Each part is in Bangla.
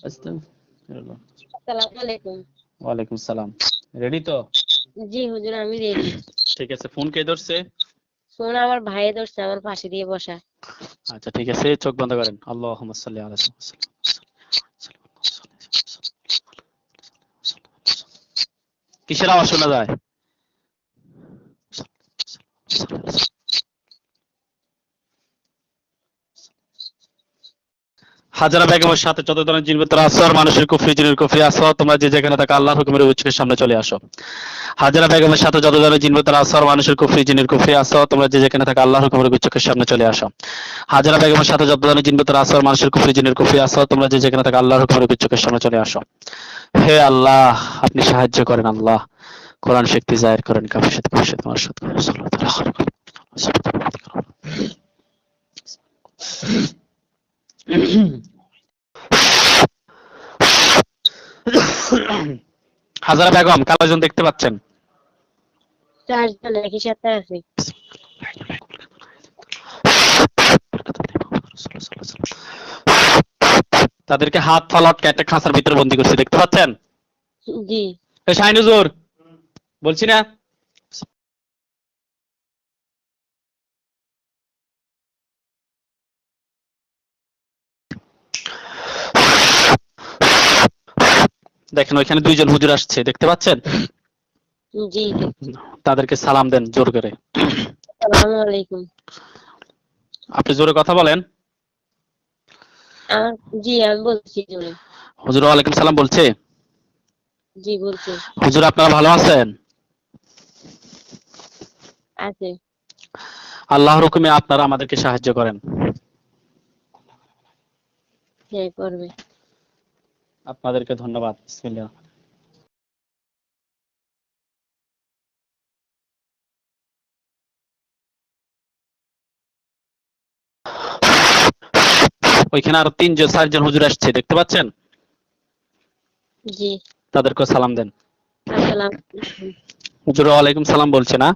আস্তাগফিরুল্লাহ। আসসালামু আলাইকুম। ওয়ালাইকুম সালাম। রেডি তো? জি হুজুর, আমি রেডি। ঠিক আছে। ফোন কে ধরছে? ফোন আমার ভাইয়ে ধরছে, আমার পাশে দিয়ে বসা। আচ্ছা ঠিক আছে, চোখ বন্ধ করেন। আল্লাহুম্মা সাল্লি আলা সাইয়্যিদিনা কিসের আওয়াজ শোনা যায়? হাজারা বেগমের সাথে যত ধরনের জিন ভিতরে আসো, আর মানুষের কুফরি জিনের কুফরি আসো, তোমরা যে যেখানে থাকো আল্লাহর হুকুমের উচ্চের সামনে চলে আসো। হাজারা বেগমের সাথে যত ধরনের জিন ভিতরে আসো, আর মানুষের কুফরি জিনের কুফরি আসো, তোমরা যে যেখানে থাকো আল্লাহর হুকুমের উচ্চের সামনে চলে আসো। হাজারা বেগমের সাথে যত ধরনের জিন ভিতরে আসো, আর মানুষের কুফরি জিনের কুফরি আসো, তোমরা যে যেখানে থাকো আল্লাহর হুকুমের উচ্চের সামনে চলে আসো। হে আল্লাহ, আপনি সাহায্য করেন আল্লাহ, কোরআন শক্তি জাহির করেন, কাফিসাত কাফিসাত মারশাদ করেন, সাল্লাল্লাহু আলাইহি হাজারা বেগম কালাজন দেখতে পাচ্ছেন? চারজন একই সাথে আছে। তাদেরকে হাত ফালাট কেটে খাঁচার ভিতরে বন্দী করছে, দেখতে পাচ্ছেন? জি এই শাহিন হুজুর, বলছি না? দেখেন ওইখানে দুইজন হুজুর আসছে, দেখতে পাচ্ছেন? জি তাদেরকে সালাম দেন জোর করে। আসসালামু আলাইকুম। আপনি জোরে কথা বলেন। জি আমি বলছি জোরে। হুজুর ওয়ালাইকুম সালাম বলছে। জি বলছি। হুজুর আপনারা ভালো আছেন? আছে। আল্লাহর হুকুমে আপনারা আমাদেরকে সাহায্য করেন। হ্যাঁ করবে। আপনাদেরকে ধন্যবাদ। বিসমিল্লাহ। ওইখানে আরো তিনজন চারজন হুজুর আসছে, দেখতে পাচ্ছেন? জি তাদেরকে সালাম দেন। আসসালামু আলাইকুম। হুজুর ওয়ালাইকুম সালাম বলছে না?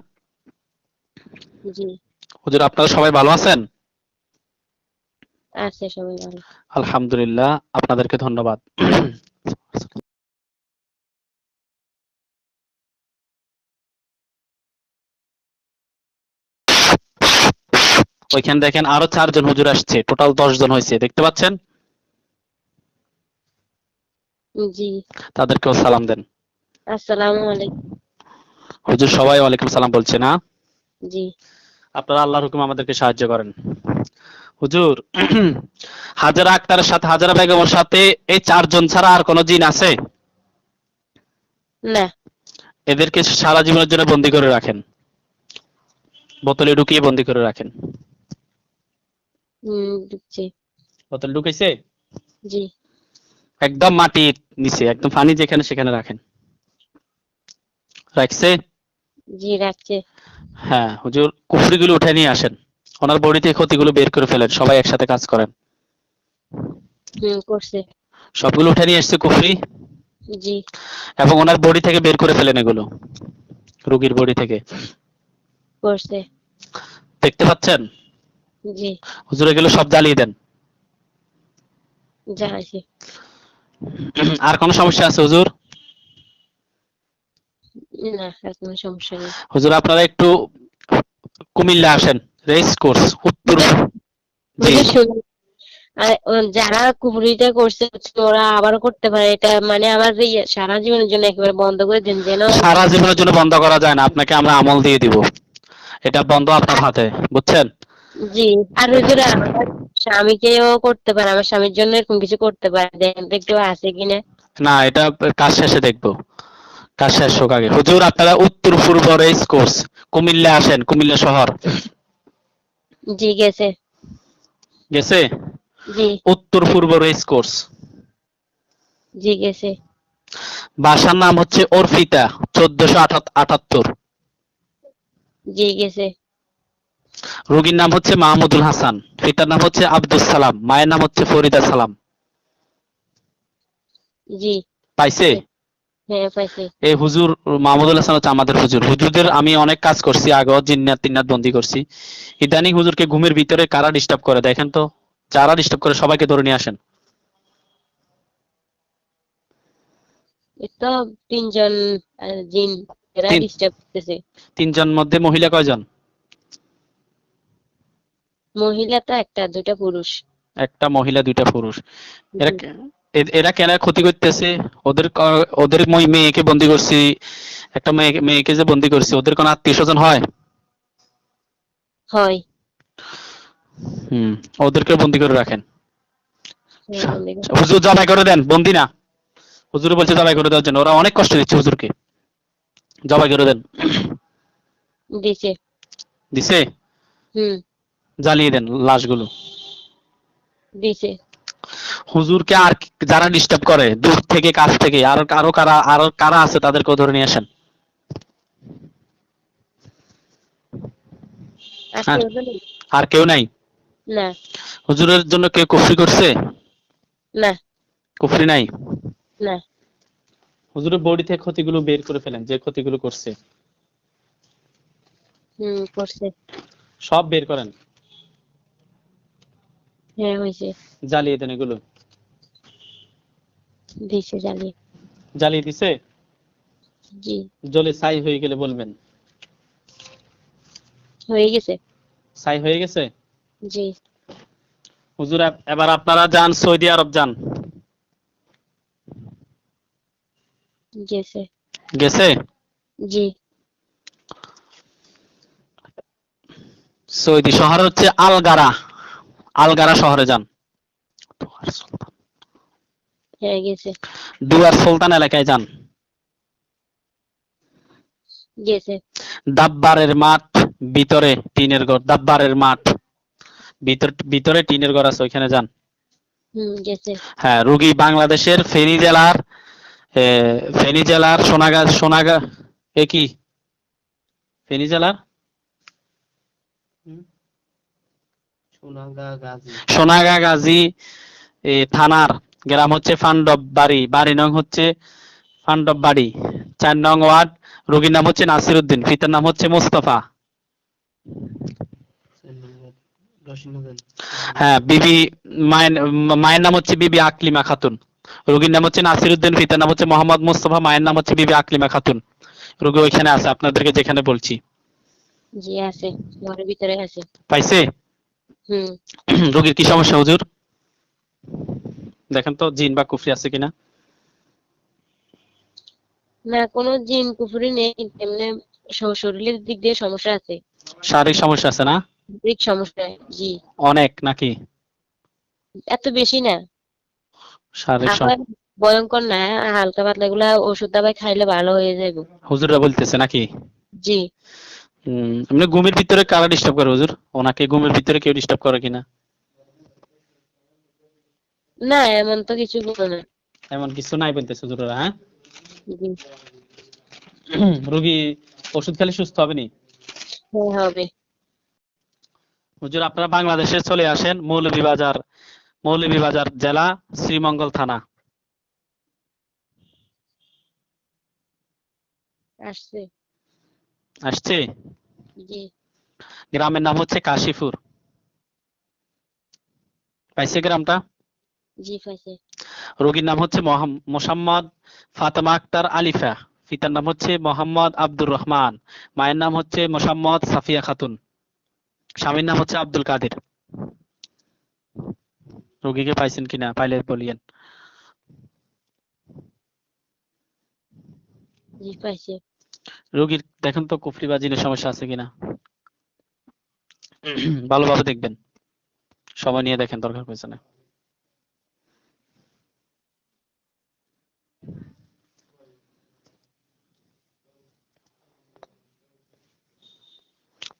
জি হুজুর আপনারা সবাই ভালো আছেন? আছে সবাই ভালো। আলহামদুলিল্লাহ, আপনাদেরকে ধন্যবাদ। ওইখানে দেখেন আরো চারজন হুজুর আসছে, টোটাল 10 জন হয়েছে, দেখতে পাচ্ছেন? জি তাদেরকেও সালাম দেন। আসসালামু আলাইকুম। হুজুর সবাই ওয়ালাইকুম সালাম বলছে না? জি আপনারা আল্লাহর হুকুমে আমাদেরকে সাহায্য করেন। হুজুর হাজারা আক্তারের সাথে, হাজারা বেগমের সাথে এই চারজন ছাড়া আর কোনো জিন আছে? না। এদেরকে সারা জীবনের জন্য বন্দী করে রাখেন, বোতলে ঢুকিয়ে বন্দী করে রাখেন। ঢুকছে। বোতল ঢুকাইছে? জি একদম মাটির নিচে, একদম পানি যেখানে সেখানে রাখেন। রাখছে? জি রাখছে। হ্যাঁ হুজুর, কুফরিগুলো উঠে নিয়ে আসেন, ওনার বডি থেকে ক্ষতিগুলো বের করে ফেলেন, সবাই একসাথে কাজ করেন। করছে। সবগুলো উঠে নিয়ে এসছে কুফরি, জি এবং ওনার বডি থেকে বের করে ফেলেন এগুলো, রোগীর বডি থেকে। করছে। দেখতে পাচ্ছেন? জি হুজুর এগুলো সব জ্বালিয়ে দেন। জানাইছি। আর কোনো সমস্যা আছে হুজুর? না আর কোনো সমস্যা নেই। হুজুর আপনারা একটু কুমিল্লা আসেন, রেস কোর্স উত্তর। জি বুঝে শুনুন, যারা কুফরিটা করছে ওরা আবারও করতে পারে, এটা মানে আমার সারা জীবনের জন্য একেবারে বন্ধ করে দেন যেন। সারা জীবনের জন্য বন্ধ করা যায় না, আপনাকে আমরা আমল দিয়ে দিব, এটা বন্ধ আপনার হাতে, বুঝছেন? জি আর হুজুর আমার স্বামীকেও করতে পারে, আমার স্বামীর জন্য এরকম কিছু করতে পারে, দেখেন তো একটু আছে কিনা। না, এটা কাজ শেষে দেখবো, কাজ শেষ হোক আগে। হুজুর আপনারা উত্তর পূর্ব রেস কোর্স কুমিল্লা আসেন, কুমিল্লা শহর। জি গেছে। গেছে? জি উত্তর পূর্ব রেস কোর্স। জি গেছে। বাসার নাম হচ্ছে অর্পিতা, 1478। জি গেছে। রোগীর নাম হচ্ছে মাহমুদুল হাসান, পিতার নাম হচ্ছে আব্দুল সালাম, মায়ের নাম হচ্ছে ফরিদা সালাম। জি পাইছে? হ্যাঁ পাইছি। এই হুজুর মাহমুদুল হাসান হচ্ছে আমাদের হুজুর। হুজুরদের আমি অনেক কাজ করছি, আগেও জিন্নাত তিন্নাত বন্দী করছি। ইদানিং হুজুরকে ঘুমের ভিতরে কারা ডিস্টার্ব করে দেখেন তো, যারা ডিস্টার্ব করে সবাইকে ধরে নিয়ে আসেন। এই তো তিনজন জিন এরা তিন ডিস্টার্ব করতেছে। তিনজন মধ্যে মহিলা কয়জন? মহিলা তো একটা, দুইটা পুরুষ। একটা মহিলা দুইটা পুরুষ। এরা জি। এরা কেন ক্ষতি করতেছে? ওদের মেয়েকে বন্দি করছি, একটা মেয়েকে যে বন্দি করছি, ওদের কোন আত্মীয় স্বজন হয়? হয়। হুম, ওদেরকে বন্দি করে রাখেন। হ্যাঁ, বন্দি করে। হুজুর জবাই করে দেন, বন্দি না। হুজুর বলছে জবাই করে দেওয়ার জন্য, ওরা অনেক কষ্ট দিচ্ছে হুজুরকে। জবাই করে দেন। দিছে। দিছে? হুম। জ্বালিয়ে দেন লাশগুলো। দিছে। হুজুরকে আর যারা ডিস্টার্ব করে দূর থেকে কাছ থেকে, আরো কারা আছে তাদেরকেও ধরে নিয়ে আসেন। আর আর কেউ তো নেই। আর কেউ নাই? না। হুজুরের জন্য কেউ কুফরি করছে? না। কুফরি নাই? না। হুজুরের বডি থেকে ক্ষতিগুলো বের করে ফেলেন, যে ক্ষতিগুলো করছে করছে। সব বের করেন। হ্যাঁ, হয়েছে। জ্বালিয়ে দেন এগুলো। দিছে জ্বালিয়ে। জ্বালিয়ে দিছে? জি। জ্বলে ছাই হয়ে গেলে বলবেন। হয়ে গেছে। ছাই হয়ে গেছে? জি। হুজুর এবার আপনারা যান সৌদি আরব যান। গেছে। গেছে? জি। সৌদি শহর হচ্ছে আলগারা। আলগারা শহরে যান। হ্যাঁ, গেছে। দুয়ার সুলতান এলাকায় যান। গেছে। দাব্বারের মাঠ, ভিতরে টিনের ঘর। দাব্বারের মাঠ, ভিতরে টিনের ঘর আছে, ওইখানে যান। গেছে। হ্যাঁ, রুগী বাংলাদেশের ফেনী জেলার সোনাগা কি ফেনী জেলার সোনাগাজী থানার গ্রাম হচ্ছে ফান্ডব বাড়ি, বাড়ি নং হচ্ছে ফান্ডব বাড়ি, ৪ নং ওয়ার্ড। রোগীর নাম হচ্ছে নাসির উদ্দিন, পিতার নাম হচ্ছে মোস্তফা। হ্যাঁ, মায়ের নাম হচ্ছে বিবি আকলিমা খাতুন। রোগীর নাম হচ্ছে নাসির উদ্দিন, পিতার নাম হচ্ছে মোহাম্মদ মোস্তফা, মায়ের নাম হচ্ছে বিবি আকলিমা খাতুন। রোগী ওইখানে আছে, আপনাদেরকে যেখানে বলছি। জি, আছে। ঘরের ভিতরে আছে। পাইছে? হুম। রোগীর কি সমস্যা হুজুর? দেখেন তো জিন বা কুফরি আছে কিনা। না, কোনো জিন কুফরি নেই, এমনি শরীরের দিক দিয়ে সমস্যা আছে। শারীরিক সমস্যা আছে না? শারীরিক সমস্যা। জি। অনেক নাকি? এত বেশি না। শারীরিক আবার ভয়ঙ্কর না, হালকা পাতলা এগুলা ওষুধ দাবাই খাইলে ভালো হয়ে যাবে। হুজুররা বলতেছে নাকি? জি। এমনি ঘুমের ভিতরে কারা ডিস্টার্ব করে হুজুর? ওনাকে ঘুমের ভিতরে কেউ ডিস্টার্ব করে কিনা? না, এমন তো কিছু বলে না। এমন কিছু নাই বলতেছে হুজুররা, হ্যাঁ? জি। রোগী ওষুধ খেলে সুস্থ হবে নি? হ্যাঁ, হবে। হুজুর আপনারা বাংলাদেশে চলে আসেন, মৌলভীবাজার জেলা, শ্রীমঙ্গল থানা। আসছে। আসছে? জি। গ্রামের নাম হচ্ছে কাশীপুর। পাইছে গ্রামটা? জি, পাইছে। রোগীর নাম হচ্ছে মোসাম্মদ ফাতেমা আক্তার আলিফা, পিতার নাম হচ্ছে মোহাম্মদ আব্দুর রহমান, মায়ের নাম হচ্ছে মোসাম্মদ সাফিয়া খাতুন, স্বামীর নাম হচ্ছে আব্দুল কাদের। রোগীকে পাইছেন কিনা? পাইলে বলিয়েন। জি, পাইছে। রোগীর দেখেন তো কুফরি বা জিনের সমস্যা আছে কিনা, ভালোভাবে দেখবেন, সময় নিয়ে দেখেন, দরকার পড়ছে না।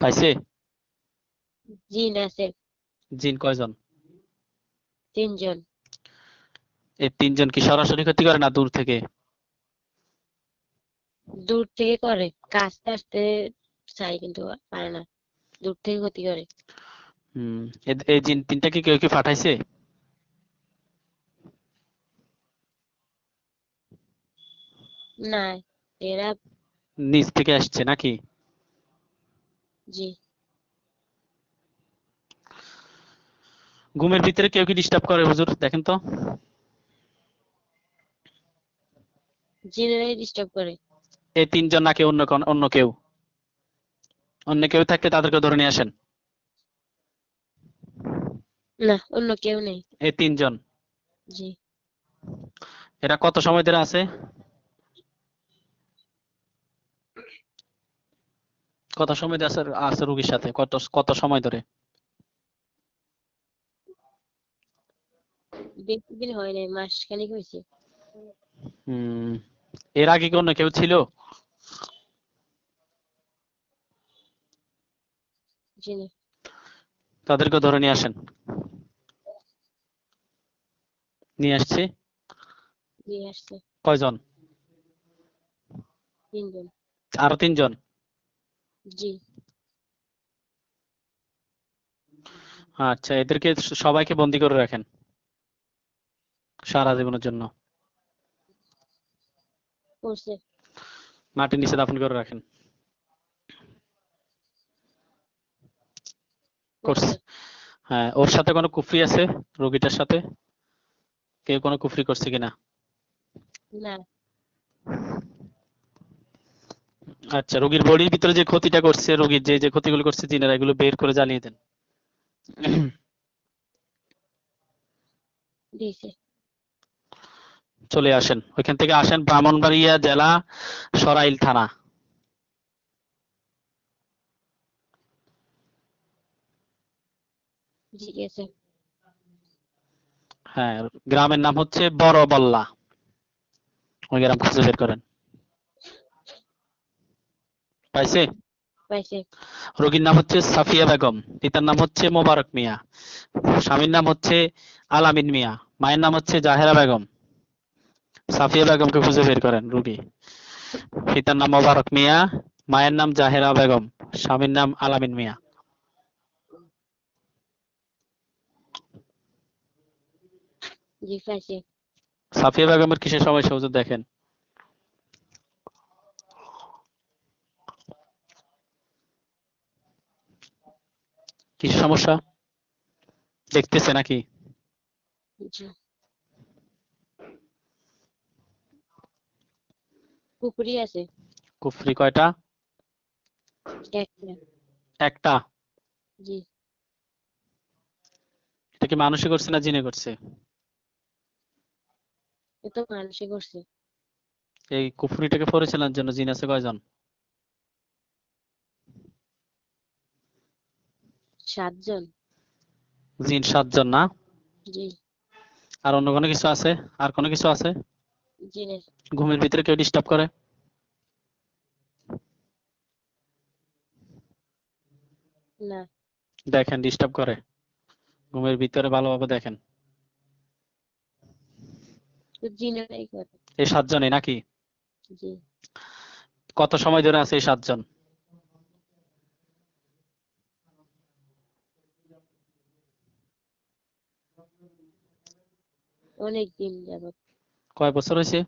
পাইছে? জিন আছে। জিন কয়জন? 3 জন। এই ৩ জন কি সরাসরি ক্ষতি করে না দূর থেকে? দূর থেকে করে, কাছতে আসতে চাই কিন্তু পারে না। দূর থেকে ক্ষতি করে। হুম, এই জিন ৩টা কি কেউ কি পাঠাইছে? না, এরা। নিজ থেকে আসছে নাকি? জি। ঘুমের ভিতরে কেউ কি ডিস্টার্ব করে হুজুর? দেখেন তো। জিনেরাই ডিস্টার্ব করে। এই তিনজন নাকি অন্য কেউ? অন্য কেউ থাকলে তাদেরকে ধরে নিয়ে আসেন। না, অন্য কেউ নেই। এই তিনজন। জি। এরা কত সময় ধরে আছে? কত সময় ধরে আছে রোগীর সাথে? কত সময় ধরে? বেশি দিন হয় নাই, মাস খানিক হয়েছে। হুম, এর আগে কি অন্য কেউ ছিল? জি না। তাদেরকে ধরে নিয়ে আসেন। নিয়ে আসছি। জি আসছে। কয়জন? 3 জন। আরো 3 জন? জি। আচ্ছা, এদেরকে সবাইকে বন্দি করে রাখেন সারা জীবনের জন্য। করছে। মাটির নিচে দাফন করে রাখেন। করছে। করছে। হ্যাঁ, ওর সাথে কোনো কুফরি আছে? রোগীটার সাথে কেউ কোনো কুফরি করছে কিনা? না। আচ্ছা, রোগীর বডির ভিতরে যে ক্ষতিটা করছে, রোগীর যে ক্ষতিগুলো করছে জিনেরা, এগুলো বের করে জ্বালিয়ে দেন। দিছে। চলে আসেন, ওইখান থেকে আসেন ব্রাহ্মণবাড়িয়া জেলা সরাইল থানা। জি আছে। হ্যাঁ, গ্রামের নাম হচ্ছে বড় বল্লা। ওই গ্রাম খুঁজে বের করেন। পাইছে? পাইছে। রোগীর নাম হচ্ছে সাফিয়া বেগম, পিতার নাম হচ্ছে মোবারক মিয়া, স্বামীর নাম হচ্ছে আলামিন মিয়া, মায়ের নাম হচ্ছে জাহেরা বেগম। সাফিয়া বেগমকে খুঁজে বের করেন। রোগী পিতার নাম মোবারক মিয়া, মায়ের নাম জাহেরা বেগম, স্বামীর নাম আলামিন মিয়া। জি পাইছে। সাফিয়া বেগমের কিসের সমস্যা হুজুর দেখেন? কিসের সমস্যা দেখতেছে নাকি? জি। কুকুরই আছে। কুফরি কয়টা? একটা। একটা। জি। এটা কি মানুষে করছে না জিনে করছে? এ তো মানুষে করছে। এই কুফরিটাকে পরিচালনার জন্য জিন আছে কয়জন? 7 জন। জিন 7 জন না? জি। আর অন্য কোনো কিছু আছে? আর কোনো কিছু আছে? জিনের। ঘুমের ভিতরে কেউ ডিস্টার্ব করে? না। দেখেন ডিস্টার্ব করে, ঘুমের ভিতরে ভালোভাবে দেখেন। তো জিনেরাই করে। এই 7 জনই নাকি? জি। কত সময় ধরে আছে এই 7 জন? অনেক দিন যাবত। কয় বছর হয়েছে?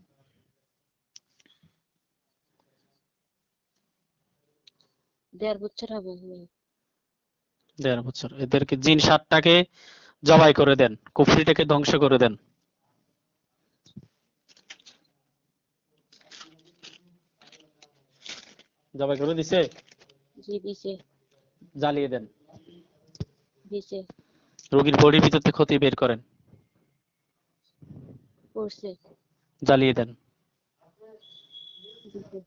1.5 বছর হবে। 1.5 বছর। এদেরকে জিন 7টাকে জবাই করে দেন, কুফরিটাকে ধ্বংস করে দেন। জবাই করে দিছে? জি দিছে। জ্বালিয়ে দেন। দিছে। রোগীর বডির ভিতর থেকে ক্ষতি বের করেন। করছে। জ্বালিয়ে দেন। দিছে।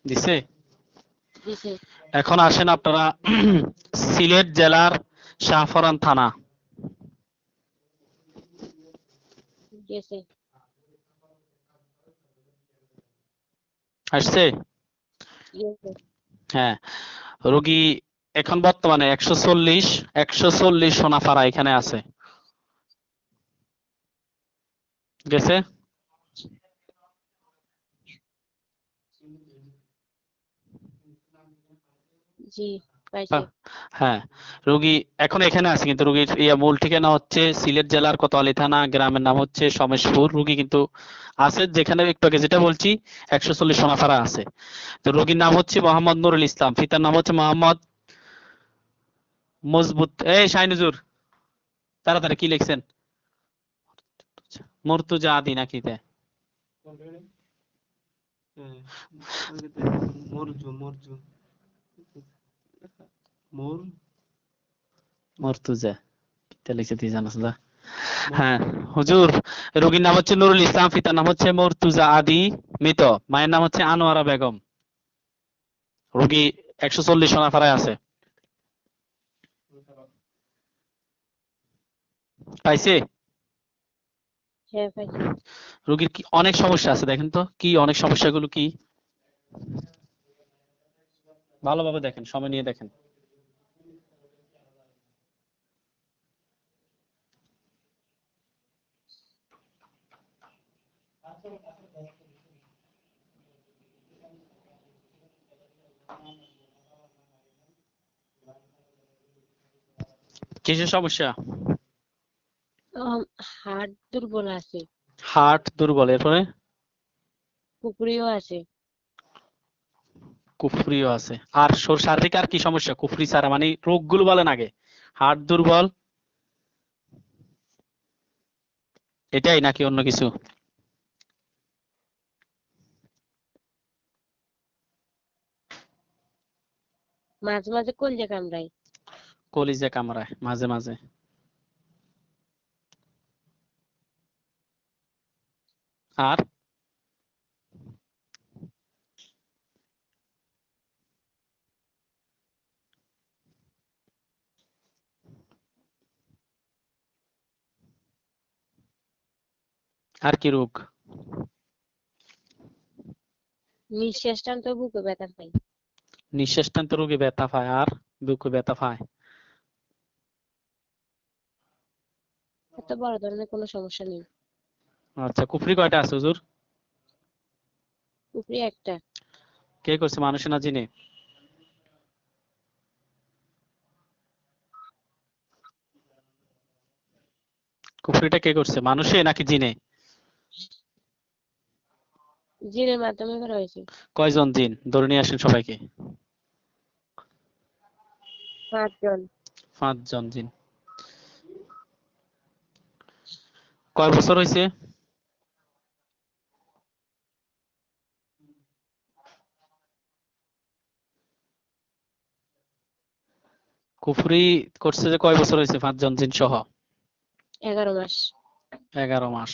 দিছে? দিছে। এখন আসেন আপনারা সিলেট জেলার শাহপরান থানা। গেছে। আসছে? গেছে। হ্যাঁ, রোগী এখন বর্তমানে 140 সোনাপাড়া এখানে আছে। গেছে? জি পাইছে। হ্যাঁ, রোগী এখন এখানে আছে, কিন্তু রোগীর মূল ঠিকানা হচ্ছে সিলেট জেলার কোতোয়ালি থানা, গ্রামের নাম হচ্ছে সমেশপুর। রোগী কিন্তু আছে যেখানে একটু আগে যেটা বলছি 140 সোনাপাড়া আছে। তো রোগীর নাম হচ্ছে মোহাম্মদ নুরুল ইসলাম, পিতার নাম হচ্ছে মোহাম্মদ মজবুত। এই শাহিনুজুর, তাড়াতাড়ি কি লিখছেন? মুর্তুজা আদি নাকি? হ্যাঁ, মরজু মরজু মোর মর্তুজা কিতা লিখছে তুই জানাস না? হ্যাঁ হুজুর, রোগীর নাম হচ্ছে নুরুল ইসলাম, পিতার নাম হচ্ছে মর্তুজা আদি মৃত, মায়ের নাম হচ্ছে আনোয়ারা বেগম। রোগী 140 সোনাপাড়ায় আছে। পাইছে? হ্যাঁ পাইছি। রোগীর কি অনেক সমস্যা আছে, দেখেন তো কি অনেক সমস্যাগুলো কি, ভালোভাবে দেখেন, সময় নিয়ে দেখেন। কিসের সমস্যা? হার্ট দুর্বল আছে, হার্ট দুর্বল, এরপরে কুপুরিও আছে। কুফরিও আছে। আর শারীরিক আর কি সমস্যা কুফরি ছাড়া, মানে রোগগুলো বলেন আগে। হার্ট দুর্বল, এটাই নাকি অন্য কিছু? মাঝে মাঝে কলিজা কামড়ায়। কলিজা কামড়ায় মাঝে মাঝে। আর আর কি রোগ? নিঃশ্বাস টানতে বুকে ব্যথা পাই। নিঃশ্বাস টানতে রোগী ব্যথা পায়, আর বুকে ব্যথা পায়। এত বড় ধরনের কোনো সমস্যা নেই। আচ্ছা, কুফরি কয়টা আছে হুজুর? কুপুরি একটা। কে করছে, মানুষে না জিনে? কুফরিটা কে করছে, মানুষে নাকি জিনে? জিনের মাধ্যমে করা হয়েছে। কয়জন জিন ধরে নিয়ে আসেন সবাইকে? 5 জন। 5 জন জিন। কয় বছর হয়েছে? কুফরি করছে যে কয় বছর হয়েছে 5 জন জিন সহ? 11 মাস। 11 মাস।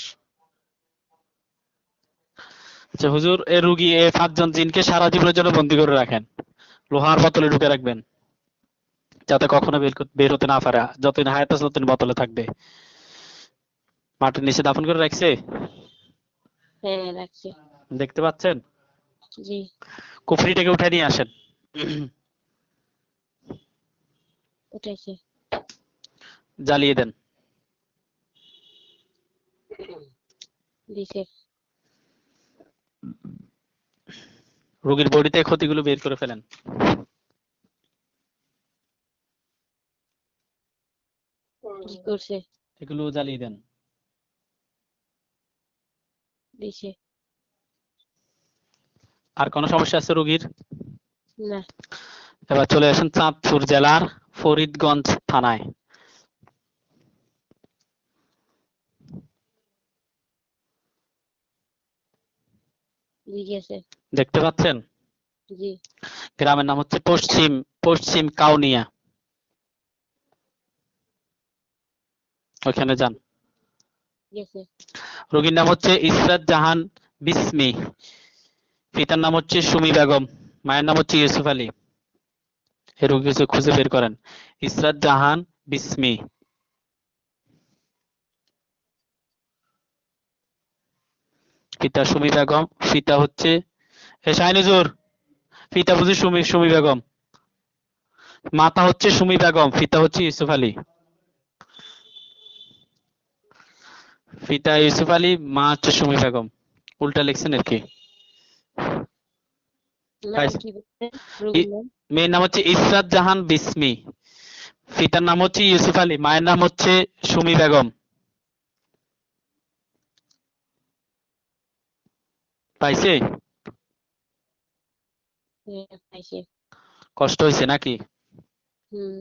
আচ্ছা হুজুর, এই রুগী এই 5 জন জিনকে সারা জীবনের জন্য বন্দী করে রাখেন, লোহার বোতলে ঢুকে রাখবেন, যাতে কখনো বের হতে না পারে। যতদিন হায়াত আছে ততদিন বোতলে থাকবে। মাটির নিচে দাফন করে রাখছে, হ্যাঁ রাখছি। দেখতে পাচ্ছেন? জি। কুফরিটাকে উঠায় নিয়ে আসেন। উঠাইছে। জ্বালিয়ে দেন। দিছে। রোগীর বডিতে ক্ষতিগুলো বের করে ফেলেন। কি করছে? এগুলো জ্বালিয়ে দেন। দিছে। আর কোনো সমস্যা আছে রোগীর? না। এবার চলে আসেন চাঁদপুর জেলার ফরিদগঞ্জ থানায়। জি গেছে। দেখতে পাচ্ছেন? জি। গ্রামের নাম হচ্ছে পশ্চিম পশ্চিম কাউনিয়া। ওখানে যান। গেছে। রোগীর নাম হচ্ছে ইসরাত জাহান বিসমি, পিতার নাম হচ্ছে সুমি বেগম, মায়ের নাম হচ্ছে ইউসুফ আলী। এই রোগীকে খুঁজে বের করেন। ইসরাত জাহান বিসমি, পিতা সুমি বেগম, পিতা হচ্ছে শাহিনুজুর, পিতা বুঝি সুমি বেগম, মাতা হচ্ছে সুমি বেগম, পিতা হচ্ছে ইউসুফ আলী। পিতা ইউসুফ আলী, মা হচ্ছে সুমি বেগম। উল্টা লিখছেন আর কি। নাম কি বলছেন রোগীর নাম? মেয়ের নাম হচ্ছে ইসরাত জাহান বিসমি, পিতার নাম হচ্ছে ইউসুফ আলী, মায়ের নাম হচ্ছে সুমি বেগম। পাইছে? হ্যাঁ পাইছে। কষ্ট হয়েছে নাকি? হুম।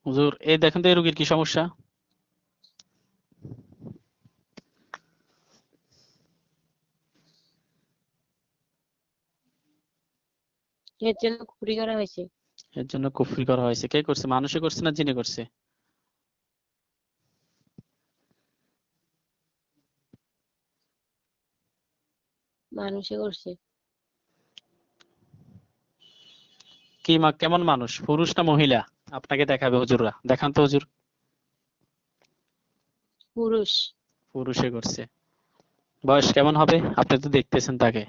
হুজুর এই দেখেন তো এই রোগীর কি সমস্যা। এর জন্য কুফরি করা হয়েছে। এর জন্য কুফরি করা হয়েছে। কে করছে? মানুষে করছে না জিনে করছে? মানুষে করছে। কেমন মানুষ? পুরুষ না মহিলা? আপনাকে দেখাবে হুজুররা। দেখান তো হুজুর। পুরুষ। পুরুষে করছে। বয়স কেমন হবে? আপনি তো দেখতেছেন তাকে।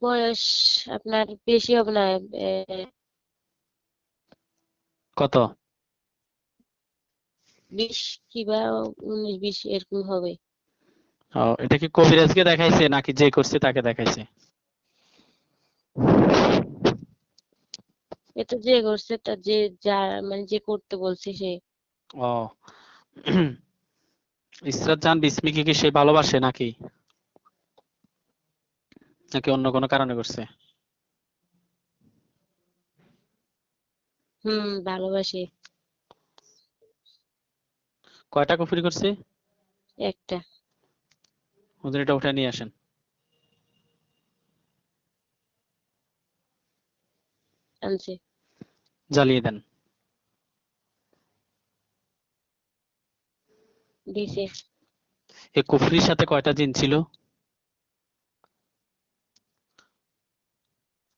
বয়স আপনার বেশি হবে না, কত? 20 কিংবা 19-20 এরকম হবে। এটা কি কবিরাজকে দেখাইছে নাকি যে করছে তাকে দেখাইছে? এটা যে করছে তা যে যা মানে যে করতে বলছে সে। ও ইসরাত জাহান বিস্মিকে কি সে ভালোবাসে নাকি নাকি অন্য কোনো কারণে করছে? ভালোবাসে। কয়টা কুফরি করছে? একটা। হুজুর এটা উঠে নিয়ে আসেন। আনছে। জ্বালিয়ে দেন। দিছে। এই কুফরির সাথে কয়টা জিন ছিল?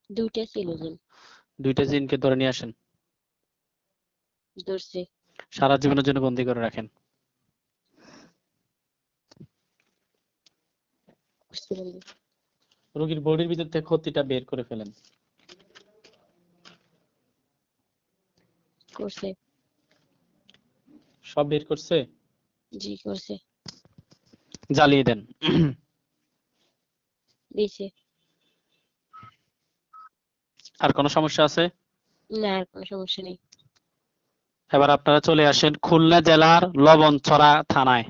2টা ছিল জিন। 2টা জিনকে ধরে নিয়ে আসেন। ধরছে। সারা জীবনের জন্য বন্দী করে রাখেন। করছে বন্ধু। রোগীর বডির ভিতর থেকে ক্ষতিটা বের করে ফেলেন। করছে। সব বের করছে? জি করছে। জ্বালিয়ে দেন। দিছে। আর কোনো সমস্যা আছে? না, আর কোনো সমস্যা নেই। এবার আপনারা চলে আসেন খুলনা জেলার লবণছড়া থানায়।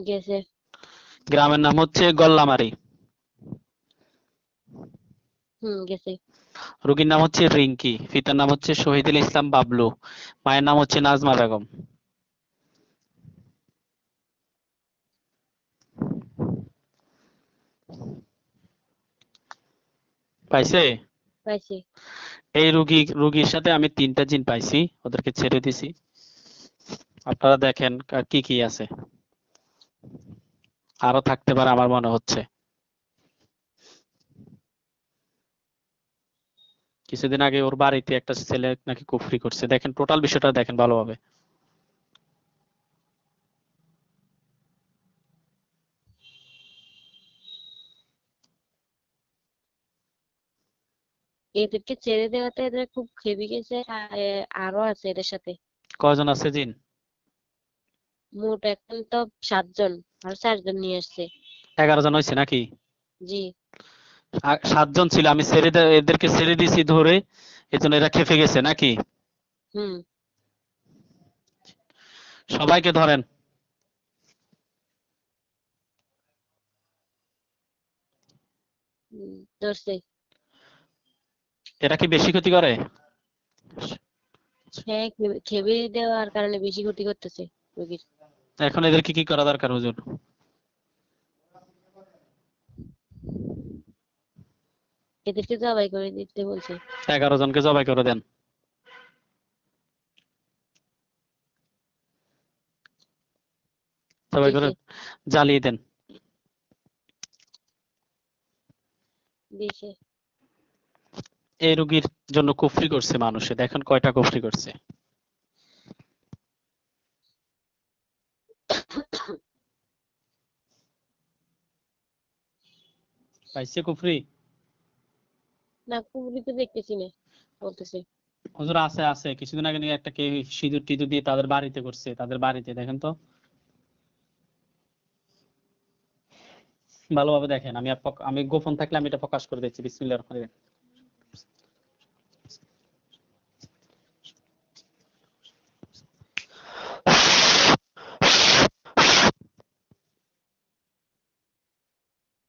গেছে। গ্রামের নাম হচ্ছে গল্লামারি। গেছে। রোগীর নাম হচ্ছে রিঙ্কি, পিতার নাম হচ্ছে শহীদুল ইসলাম বাবলু, মায়ের নাম হচ্ছে নাজমা বেগম। পাইছে? পাইছি। এই রোগীর সাথে আমি 3টা জিন পাইছি, ওদেরকে ছেড়ে দিছি। আপনারা দেখেন কি কি আছে। আরো থাকতে পারে আমার মনে হচ্ছে। কিছুদিন আগে ওর বাড়িতে একটা ছেলে নাকি কুফরি করছে। দেখেন টোটাল বিষয়টা দেখেন ভালোভাবে। এদেরকে ছেড়ে দেওয়াতে এদের খুব খেপে গেছে। আরো আছে এদের সাথে। কয়জন আছে জিন? মোট এখন তো 7 জন। আর 4 জন নিয়ে আসছে। 11 জন হয়েছে নাকি? জি। 7 জন ছিল, আমি এদেরকে ছেড়ে দিছি ধরে, এজন্য এরা খেপে গেছে নাকি? হুম সবাইকে ধরেন। ধরছে। এরা কি বেশি ক্ষতি করে? হ্যাঁ, খেপে দেওয়ার কারণে বেশি ক্ষতি করতেছে রোগীর। এখন এদেরকে কি করা দরকার হুজুর? এদেরকে জবাই করে দিতে বলছে। 11 জনকে জবাই করে দেন। জবাই করে দিছে। জ্বালিয়ে দেন। দিছে। এই রোগীর জন্য কুফরি করছে মানুষে, দেখেন কয়টা কুফরি করছে। পাইছে কুফরি? না, কুবরি তো দেখতেছি না, বলতেছে। হুজুর আছে আছে, কিছুদিন আগে নিয়ে একটা কে সিঁদুর টিঁদুর দিয়ে তাদের বাড়িতে করছে, তাদের বাড়িতে দেখেন তো ভালোভাবে দেখেন। আমি গোপন থাকলে আমি এটা প্রকাশ করে দিচ্ছি। বিসমিল্লাহির রহমানির রহিম।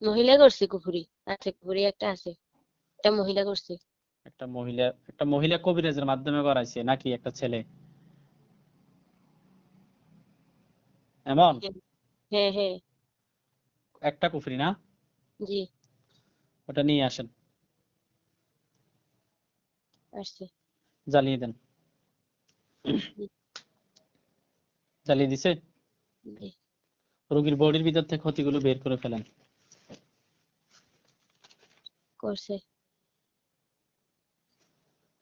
মহিলা করছে কুফরি। আছে কুফরি একটা আছে। একটা মহিলা করছে। একটা মহিলা কবিরাজের মাধ্যমে করাইছে নাকি একটা ছেলে? এমন হ্যাঁ হ্যাঁ একটা কুফরি না, জি ওটা নিয়ে আসেন, আসছে জ্বালিয়ে দেন। জি জ্বালিয়ে দিছে? জি রোগীর বডির ভিতর থেকে ক্ষতিগুলো বের করে ফেলেন। করছে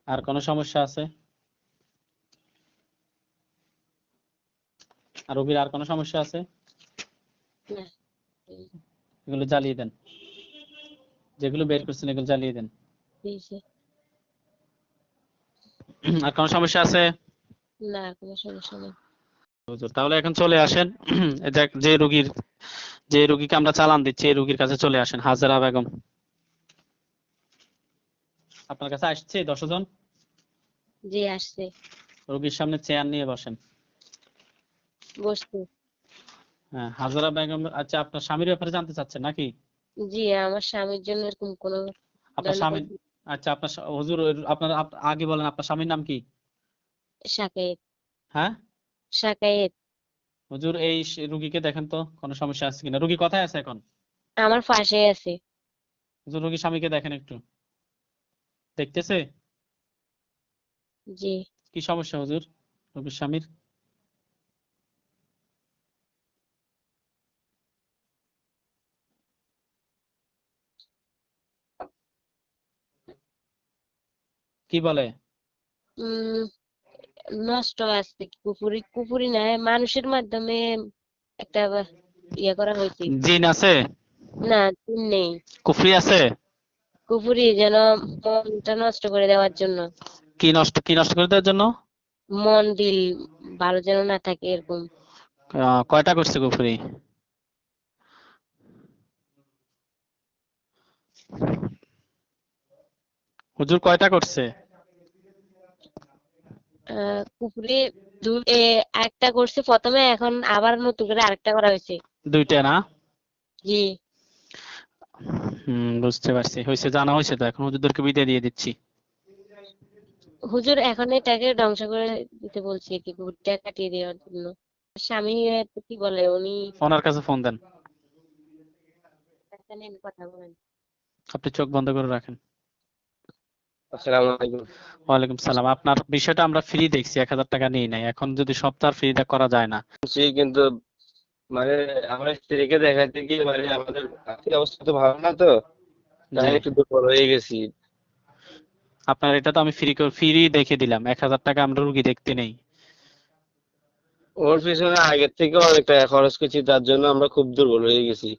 আর কোনো সমস্যা আছে? আর রোগীর আর কোনো সমস্যা আছে? না এগুলো জ্বালিয়ে দেন, যেগুলো বের করছেন এগুলো জ্বালিয়ে দেন। দিয়েছে আর কোনো সমস্যা আছে? না কোনো সমস্যা নেই হুজুর, তাহলে এখন চলে আসেন যে রোগীকে আমরা চালান দিচ্ছি এই রোগীর কাছে চলে আসেন। হাজেরা বেগম আপনার কাছে আসছে 10 জন। জি আসছে রোগীর সামনে চেয়ার নিয়ে বসেন। বসছে হ্যাঁ, হাজেরা বেগম। আচ্ছা, আপনার স্বামীর ব্যাপারে জানতে চাচ্ছেন নাকি? জি আমার স্বামীর জন্য এরকম কোনো আপনার ধরনের স্বামী, আচ্ছা আপনার হুজুর আপনার আগে বলেন আপনার স্বামীর নাম কি? শাকায়েত হ্যাঁ শাকায়েত হুজুর, এই রোগীকে দেখেন তো কোনো সমস্যা আছে কিনা। রোগী কোথায় আছে এখন? আমার পাশে আছে হুজুর, রোগীর স্বামীকে দেখেন একটু, দেখতেছে? জি কি সমস্যা হুজুর রোগীর স্বামীর? কি বলে? উম নষ্ট আছে কুফুরি কুফুরি না মানুষের মাধ্যমে একটা ইয়ে করা হয়েছে জিন আছে? না জিন নেই কুফরি আছে? কুফুরি যেন মনটা নষ্ট করে দেওয়ার জন্য কি নষ্ট করে দেওয়ার জন্য? মন দিল ভালো যেন না থাকে এরকম কয়টা করছে কুফরি? হুজুর কয়টা করছে? কুফুরি একটা করছে প্রথমে এখন আবার নতুন করে আরেকটা করা হয়েছে দুইটা না? জি বুঝতে পারছি। হয়েছে, জানা হয়েছে। তো এখন হুজুরদেরকে বিদায় দিয়ে দিচ্ছি। হুজুর এখন এটাকে ধ্বংস করে দিতে বলছি কি কুফুরিটা কাটিয়ে দেওয়ার জন্য স্বামী কি বলে উনি ওনার কাছে ফোন দেন। একটা নিয়ে কথা বলেন আপনি চোখ বন্ধ করে রাখেন। আসসালামু আলাইকুম। ওয়ালাইকুম সালাম। আপনার বিষয়টা আমরা ফ্রি দেখছি, 1000 টাকা নিয়ে নাই। এখন যদি সপ্তাহ ফ্রিটা করা যায় না? কিন্তু মানে আমার স্ত্রীকে দেখাতে গিয়ে মানে আমাদের আর্থিক অবস্থা তো ভালো না, তো তাই জি, একটু দুর্বল হয়ে গেছি। আপনার এটা তো আমি ফ্রি দেখে দিলাম। 1000 টাকা আমরা রুগী দেখতে নেই। ওর পিছনে আগের থেকে অনেক টাকা খরচ করছি, তার জন্য আমরা খুব দুর্বল হয়ে গেছি।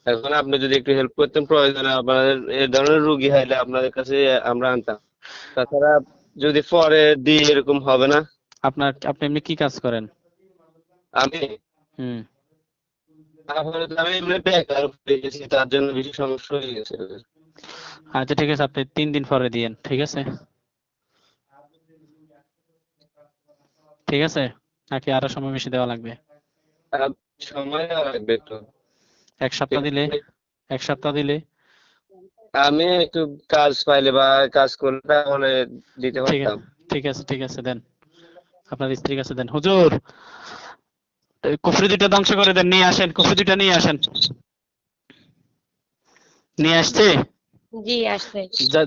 এখন আপনি যদি একটু হেল্প করতেন, প্রয়োজনে আপনাদের এই ধরনের রুগী হলে আপনাদের কাছে আমরা আনতাম। তাছাড়া যদি পরে দিই এরকম হবে না। আপনি এমনি কি কাজ করেন? আমি হুম আমি এমনি বেকার হয়ে গেছি, তার জন্য বেশি সমস্যা হয়ে গেছে। আচ্ছা ঠিক আছে, আপনি 3 দিন পরে দিয়েন। ঠিক আছে? ঠিক আছে, নাকি আরো সময় বেশি দেওয়া লাগবে? আর সময় লাগবে একটু। 1 সপ্তাহ দিলে? 1 সপ্তাহ দিলে? আমি একটু কাজ পাইলে বা কাজ করলে তাহলে দিতে ঠিক পারতাম। আছে, ঠিক আছে, দেন। আপনার স্ত্রীর কাছে দেন। হুজুর, এই কুফরি দুইটা ধ্বংস করে দেন। নিয়ে আসেন, কুফরি দুইটা নিয়ে আসেন। নিয়ে আসছে? জি আসছে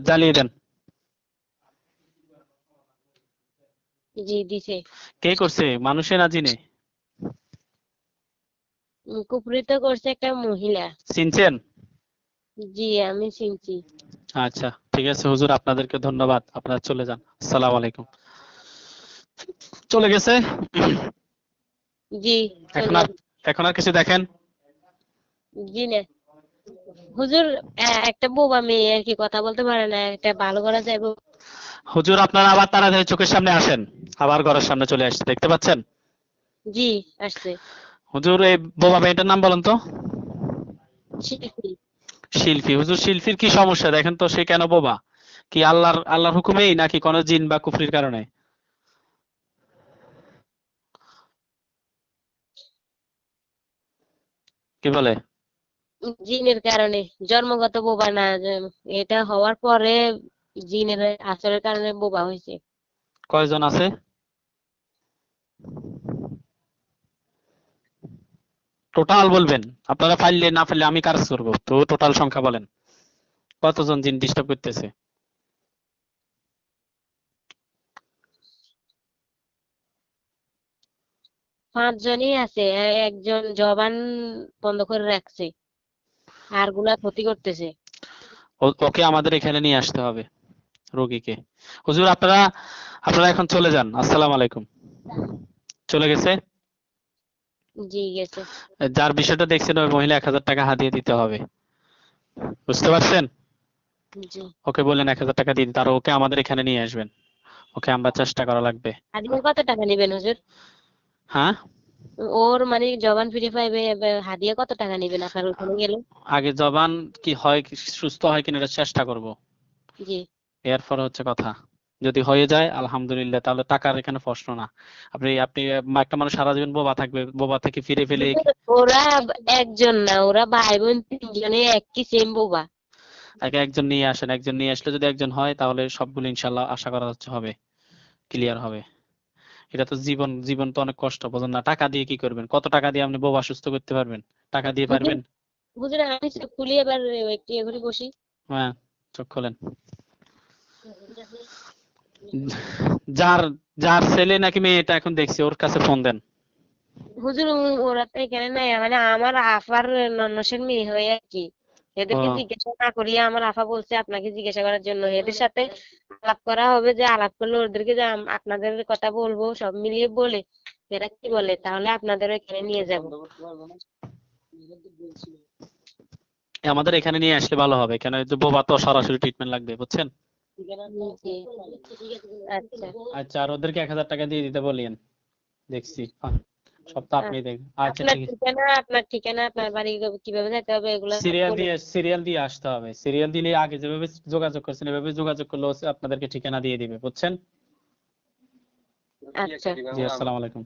জ্বালিয়ে দেন। জি দিছে কে করছে, মানুষে না জিনে? কুফরিতে করছে একটা মহিলা চিনছেন? জি আমি চিনছি আচ্ছা ঠিক আছে হুজুর, আপনাদেরকে ধন্যবাদ। আপনারা চলে যান। আসসালামু আলাইকুম। চলে গেছে? জি এখন চলে আর এখন আর কিছু দেখেন? জি না হুজুর একটা বোবা মেয়ে আর কি কথা বলতে পারে না একটা ভালো করা যাবে হুজুর, আপনারা আবার তাড়াতাড়ি চোখের সামনে আসেন। আবার ঘরের সামনে চলে আসছে, দেখতে পাচ্ছেন? জি আসছে হুজুর, এই বোবা মেয়েটার নাম বলেন তো। শিল্পী শিল্পী। হুজুর, শিল্পীর কি সমস্যা দেখেন তো, সে কেন বোবা? কি আল্লাহর হুকুমেই, নাকি কোনো জিন বা কুফরির কারণে? কি বলে? জিনের কারণে জন্মগত বোবা না এটা হওয়ার পরে জিনের আচরের কারণে বোবা হয়েছে কয়জন আছে? টোটাল বলবেন, আপনারা ফাইলে না ফাইলে আমি কাজ করবো, তো টোটাল সংখ্যা বলেন কতজন জিন ডিস্টার্ব করতেছে। 5 জনই আছে, একজন জবান বন্ধ করে রাখছে, আর গুলা ক্ষতি করতেছে। ওকে আমাদের এখানে নিয়ে আসতে হবে, রোগীকে। হুজুর আপনারা আপনারা এখন চলে যান, আসসালামু আলাইকুম। চলে গেছে? জি গেছে। যার বিষয়টা দেখছেন ওই মহিলা 1000 টাকা হাতিয়ে দিতে হবে, বুঝতে পারছেন? জি। ওকে বললেন 1000 টাকা দিন, তার ওকে আমাদের এখানে নিয়ে আসবেন, ওকে আমরা চেষ্টা করা লাগবে। হাদিয়া কত টাকা নেবেন হুজুর? হ্যাঁ, ওর মানে জবান ফিরে পাইবে, হাদিয়া কত টাকা নেবেন আপনার ওখানে গেলে? আগে জবান কি হয়, কি সুস্থ হয় কিনা এটা চেষ্টা করব, জি। এরপর হচ্ছে কথা। যদি হয়ে যায় আলহামদুলিল্লাহ, তাহলে টাকার এখানে প্রশ্ন না। আপনি আপনি একটা মানুষ সারা জীবন বোবা থাকবে, বোবা থেকে ফিরে পেলে হুজুর, ওরা একজন না, ওরা ভাই বোন 3 জনে একই সেম বোবা। আগে একজন নিয়ে আসেন, একজন নিয়ে আসলে যদি একজন হয় তাহলে সবগুলো ইনশাল্লাহ আশা করা যাচ্ছে হবে, ক্লিয়ার হবে। এটা তো জীবন, জীবন তো অনেক কষ্ট, বোঝেন না? টাকা দিয়ে কি করবেন? কত টাকা দিয়ে আপনি বোবা সুস্থ করতে পারবেন? টাকা দিয়ে হুজুর, পারবেন? হুজুর আমি চোখ খুলি এবার, একটু ইয়ে করে বসি। হ্যাঁ, চোখ খোলেন। যার যার ছেলে নাকি মেয়ে এটা এখন দেখছি, ওর কাছে ফোন দেন। হুজুর, ওরা তো এখানে নাই, মানে আমার আফার ননসের মেয়ে হয়ে আর কি। এদেরকে ও জিজ্ঞাসা না করিয়ে আমার আফা বলছে আপনাকে জিজ্ঞাসা করার জন্য। এদের সাথে আলাপ করা হবে, যে আলাপ করলে ওদেরকে যে আপনাদের কথা বলবো, সব মিলিয়ে বলে এরা কি বলে তাহলে আপনাদের এখানে নিয়ে যাব। আমাদের এখানে নিয়ে আসলে ভালো হবে, কেন এই যে বোবা তো সরাসরি ট্রিটমেন্ট লাগবে, বুঝছেন? জি। আচ্ছা। আচ্ছা, আর ওদেরকে 1000 টাকা দিয়ে দিতে বলিয়েন, দেখছি। সব তো আপনি দেখবেন। আচ্ছা ঠিক আছে। আপনার ঠিকানা, আপনার বাড়ি কিভাবে যেতে হবে এগুলো বলে। সিরিয়াল দিয়ে আসতে হবে, সিরিয়াল দিলে আগে যেভাবে যোগাযোগ করছেন এভাবে যোগাযোগ করলে ও আপনাদেরকে ঠিকানা দিয়ে দিবে, বুঝছেন? আচ্ছা। জি, আসসালামু আলাইকুম।